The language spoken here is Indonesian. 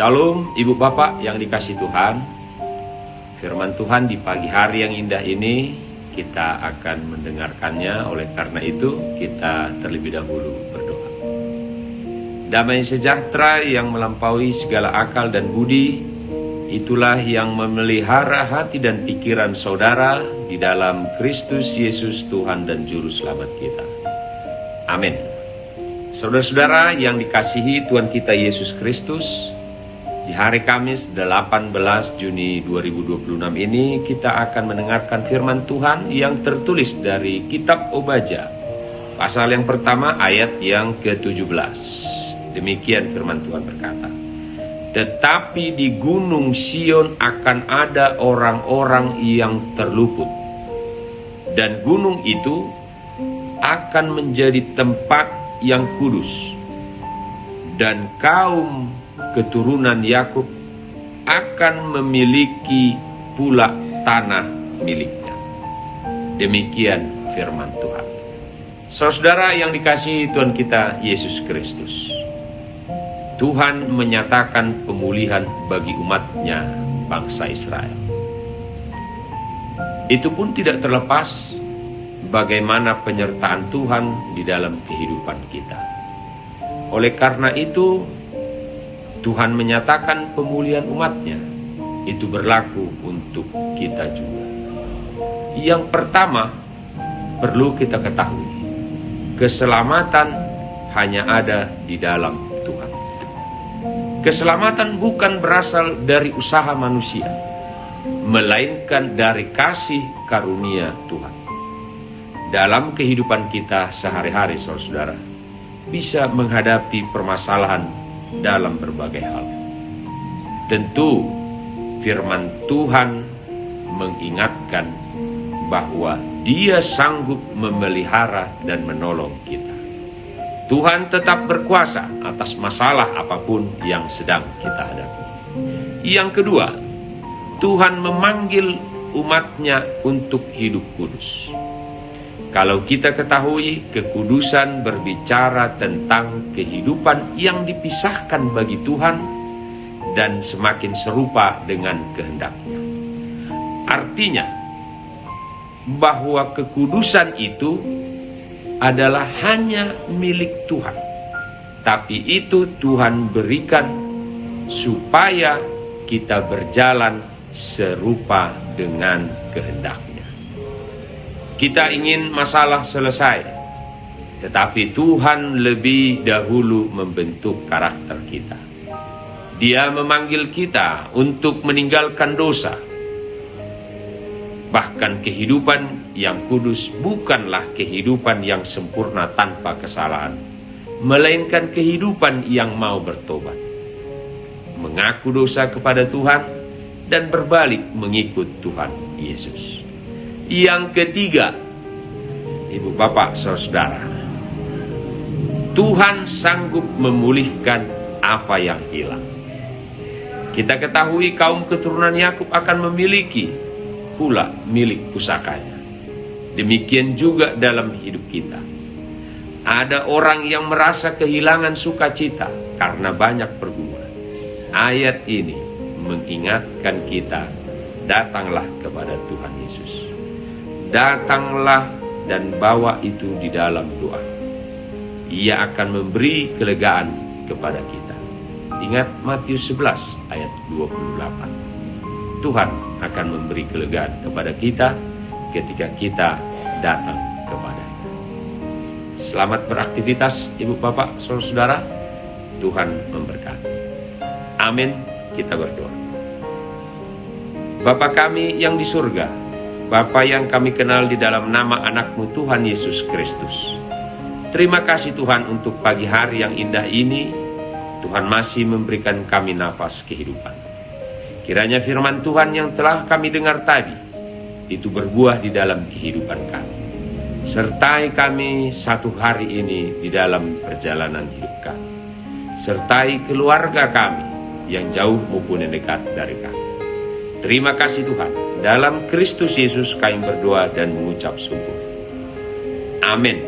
Shalom Ibu Bapak yang dikasihi Tuhan. Firman Tuhan di pagi hari yang indah ini kita akan mendengarkannya. Oleh karena itu kita terlebih dahulu berdoa. Damai sejahtera yang melampaui segala akal dan budi, itulah yang memelihara hati dan pikiran saudara di dalam Kristus Yesus Tuhan dan Juru Selamat kita. Amin. Saudara-saudara yang dikasihi Tuhan kita Yesus Kristus, di hari Kamis 18 Juni 2026 ini kita akan mendengarkan firman Tuhan yang tertulis dari kitab Obadja, pasal yang pertama ayat yang ke-17. Demikian firman Tuhan berkata, "Tetapi di gunung Sion akan ada orang-orang yang terluput, dan gunung itu akan menjadi tempat yang kudus, dan kaum keturunan Yakub akan memiliki pula tanah miliknya." Demikian firman Tuhan. Saudara yang dikasihi Tuhan kita Yesus Kristus, Tuhan menyatakan pemulihan bagi umatnya bangsa Israel. Itu pun tidak terlepas bagaimana penyertaan Tuhan di dalam kehidupan kita. Oleh karena itu Tuhan menyatakan pemulihan umatnya, itu berlaku untuk kita juga. Yang pertama, perlu kita ketahui, keselamatan hanya ada di dalam Tuhan. Keselamatan bukan berasal dari usaha manusia, melainkan dari kasih karunia Tuhan. Dalam kehidupan kita sehari-hari, saudara, bisa menghadapi permasalahan dalam berbagai hal. Tentu firman Tuhan mengingatkan bahwa Dia sanggup memelihara dan menolong kita. Tuhan tetap berkuasa atas masalah apapun yang sedang kita hadapi. Yang kedua, Tuhan memanggil umatnya untuk hidup kudus. Kalau kita ketahui, kekudusan berbicara tentang kehidupan yang dipisahkan bagi Tuhan dan semakin serupa dengan kehendak-Nya. Artinya bahwa kekudusan itu adalah hanya milik Tuhan, tapi itu Tuhan berikan supaya kita berjalan serupa dengan kehendak-Nya. Kita ingin masalah selesai, tetapi Tuhan lebih dahulu membentuk karakter kita. Dia memanggil kita untuk meninggalkan dosa. Bahkan kehidupan yang kudus bukanlah kehidupan yang sempurna tanpa kesalahan, melainkan kehidupan yang mau bertobat, mengaku dosa kepada Tuhan, dan berbalik mengikut Tuhan Yesus. Yang ketiga, Ibu Bapak Saudara, Tuhan sanggup memulihkan apa yang hilang. Kita ketahui kaum keturunan Yakub akan memiliki pula milik pusakanya. Demikian juga dalam hidup kita. Ada orang yang merasa kehilangan sukacita karena banyak pergumulan. Ayat ini mengingatkan kita, datanglah kepada Tuhan Yesus. Datanglah dan bawa itu di dalam doa. Ia akan memberi kelegaan kepada kita. Ingat Matius 11 ayat 28. Tuhan akan memberi kelegaan kepada kita ketika kita datang kepada-Nya. Selamat beraktivitas Ibu Bapak Saudara. Tuhan memberkati. Amin. Kita berdoa. Bapa kami yang di surga, Bapa yang kami kenal di dalam nama anak-Mu Tuhan Yesus Kristus. Terima kasih Tuhan untuk pagi hari yang indah ini. Tuhan masih memberikan kami nafas kehidupan. Kiranya firman Tuhan yang telah kami dengar tadi, itu berbuah di dalam kehidupan kami. Sertai kami satu hari ini di dalam perjalanan hidup kami. Sertai keluarga kami yang jauh maupun yang dekat dari kami. Terima kasih Tuhan. Dalam Kristus Yesus kami berdoa dan mengucap syukur. Amin.